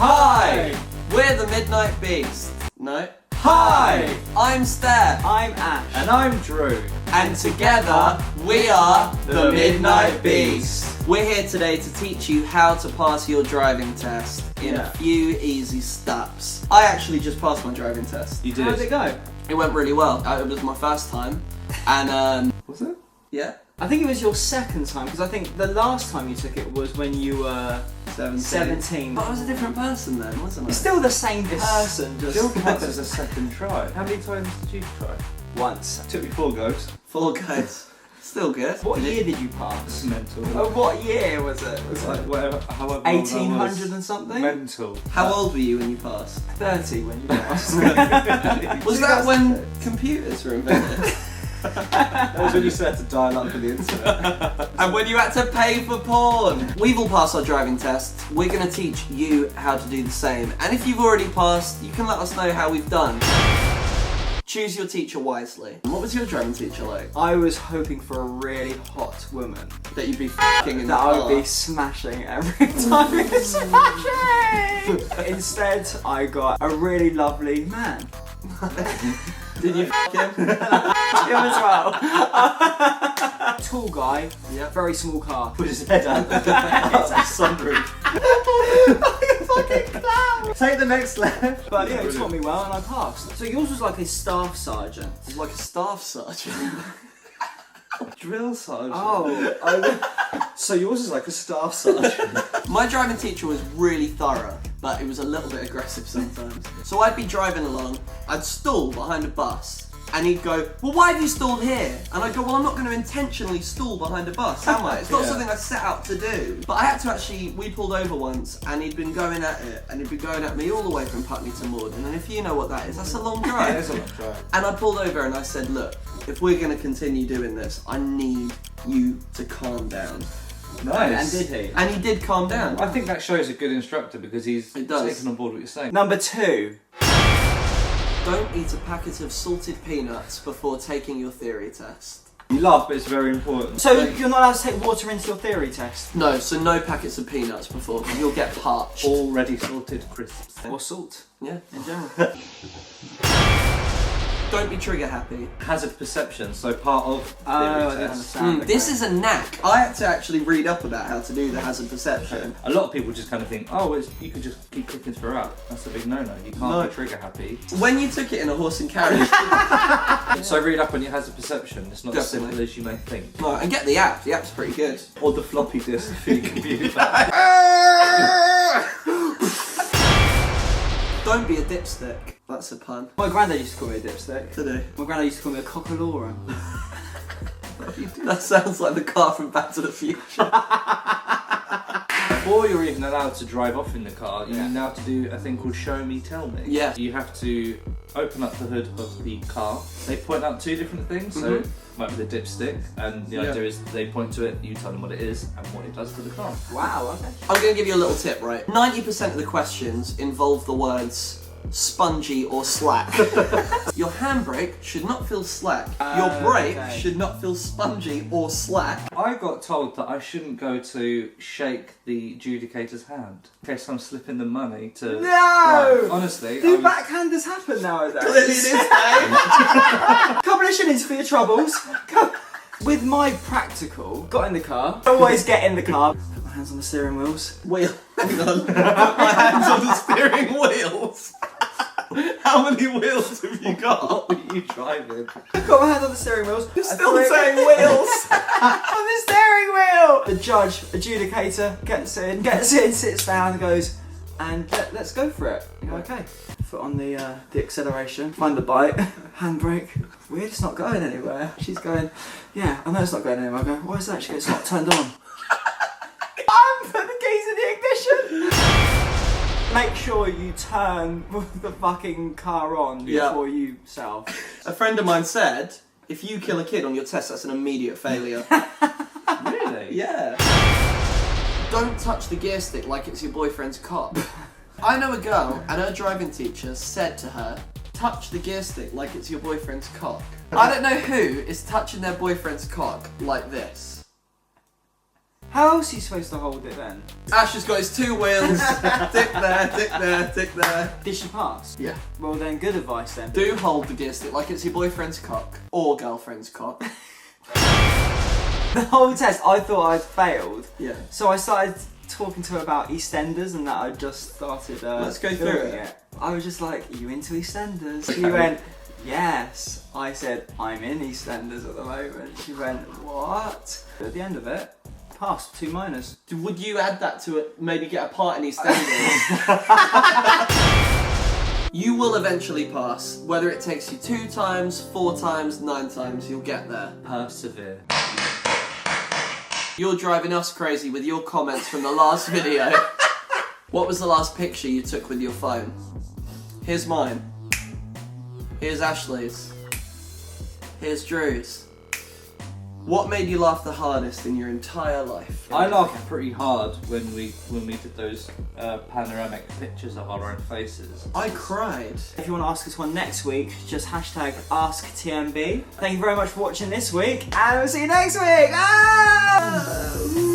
Hi! We're the Midnight Beast. No? Hi! I'm Steph. I'm Ash. And I'm Drew. And together, we are the Midnight Beast. We're here today to teach you how to pass your driving test in a few easy steps. I actually just passed my driving test. You did? How did it go? It went really well. It was my first time. And, was it? Yeah. I think it was your second time, because I think the last time you took it was when you were 17. But I was a different person then, wasn't I? You're still the same person, just... Still counts as a second try. How many times did you try? Once. It took me 4 goes. 4 goes. Still good. What year did you pass? Mental. Oh, what year was it? It was like whatever, however 1800 and something? Mental. How old were you when you passed? 30 when you passed. Was that when computers were invented? That was when you started to dial up for the internet. And when you had to pay for porn. We've all passed our driving tests. We're going to teach you how to do the same. And if you've already passed, you can let us know how we've done. Choose your teacher wisely. What was your driving teacher like? I was hoping for a really hot woman. That you'd be f***ing in the That car. I would be smashing every time you smashing! Instead, I got a really lovely man. Did you f*** him? Him as well. Tall guy, very small car. Put his head out the sunroof. Fucking clown! Take the next left. But yeah, he taught me well and I passed. So yours was like a staff sergeant. It was like a staff sergeant. Drill sergeant. Oh, So yours is like a staff sergeant. My driving teacher was really thorough, but it was a little bit aggressive sometimes. So I'd be driving along, I'd stall behind a bus, and he'd go, well, why have you stalled here? And I'd go, well, I'm not going to intentionally stall behind a bus, am I? It's not something I set out to do. But I had to actually, we pulled over once, and he'd been going at it, and he'd been going at me all the way from Putney to Morden, and if you know what that is, that's a long drive. Yeah, it's a long drive. And I pulled over and I said, look, if we're going to continue doing this, I need you to calm down. Nice. and did he? And he did calm down. I think that shows a good instructor because he's It does. taken on board what you're saying. Number 2. Don't eat a packet of salted peanuts before taking your theory test. You laugh, but it's very important. So you're not allowed to take water into your theory test? No, so no packets of peanuts before, because you'll get parched. Already salted crisps. Or salt, Yeah. in general. Don't be trigger happy. Hazard perception, so part of theory Oh, I didn't test. understand. This is a knack. I had to actually read up about how to do the hazard perception. A lot of people just kind of think, oh, you could just keep clicking throughout. That's a big no-no. You can't be trigger happy. When you took it in a horse and carriage, So read up on your hazard perception. It's not as Definitely. simple as you may think. no, and get the app. The app's pretty good. Or the floppy disk for your computer. Don't be a dipstick. That's a pun. My granddad used to call me a dipstick. Today. My granddad used to call me a cockalorum. That sounds like the car from Back to the Future. Before you're even allowed to drive off in the car, you now have to do a thing called show me, tell me. Yeah. You have to open up the hood of the car. They point out 2 different things. So it might be the dipstick, and the idea is they point to it, you tell them what it is and what it does to the car. Wow, okay. I'm going to give you a little tip, right? 90% of the questions involve the words spongy or slack. Your handbrake should not feel slack. Your brake should not feel spongy or slack. I got told that I shouldn't go to shake the adjudicator's hand in case I'm slipping the money to... No! Right, honestly, Do backhanders happen nowadays? Clearly it is, mate. Couple of shillings for your troubles. With my practical, got in the car. Always get in the car. Put my hands on the steering wheels. Wheel. Hang on. Put my hands on the steering wheels. How many wheels have you got? what were you driving? Got my hands on the steering wheels. You're still saying wheels. On the steering wheel! The judge, adjudicator, gets in, sits down and goes, and let's go for it. You go, okay. Foot on the acceleration, find the bite, handbrake. Weird, it's not going anywhere. She's going, yeah, I know it's not going anywhere. I go, why is that? She goes, it's not turned on. I haven't put the keys in the ignition! Make sure you turn the fucking car on before you set off. A friend of mine said, if you kill a kid on your test, that's an immediate failure. Really? Yeah. Don't touch the gear stick like it's your boyfriend's cock. I know a girl and her driving teacher said to her, touch the gear stick like it's your boyfriend's cock. I don't know who is touching their boyfriend's cock like this. How else are you supposed to hold it then? Ash has got his 2 wheels. Tick there, tick there, tick there. Did she pass? Yeah. Well then, good advice then. Do hold the gear stick like it's your boyfriend's cock or girlfriend's cock. The whole test, I thought I'd failed. Yeah. So I started talking to her about EastEnders and that I just started Let's go through filming it. I was just like, are you into EastEnders? She Okay. went, yes. I said, I'm in EastEnders at the moment. She went, what? At the end of it, passed, 2 minors. Would you add that to it? Maybe get a part in EastEnders? You will eventually pass. Whether it takes you 2 times, 4 times, 9 times, you'll get there. Persevere. You're driving us crazy with your comments from the last video. What was the last picture you took with your phone? Here's mine. Here's Ashley's. Here's Drew's. What made you laugh the hardest in your entire life? I laughed pretty hard when we did those panoramic pictures of our own faces. I cried. If you want to ask us one next week, just hashtag AskTMB. Thank you very much for watching this week, and we'll see you next week. Ah!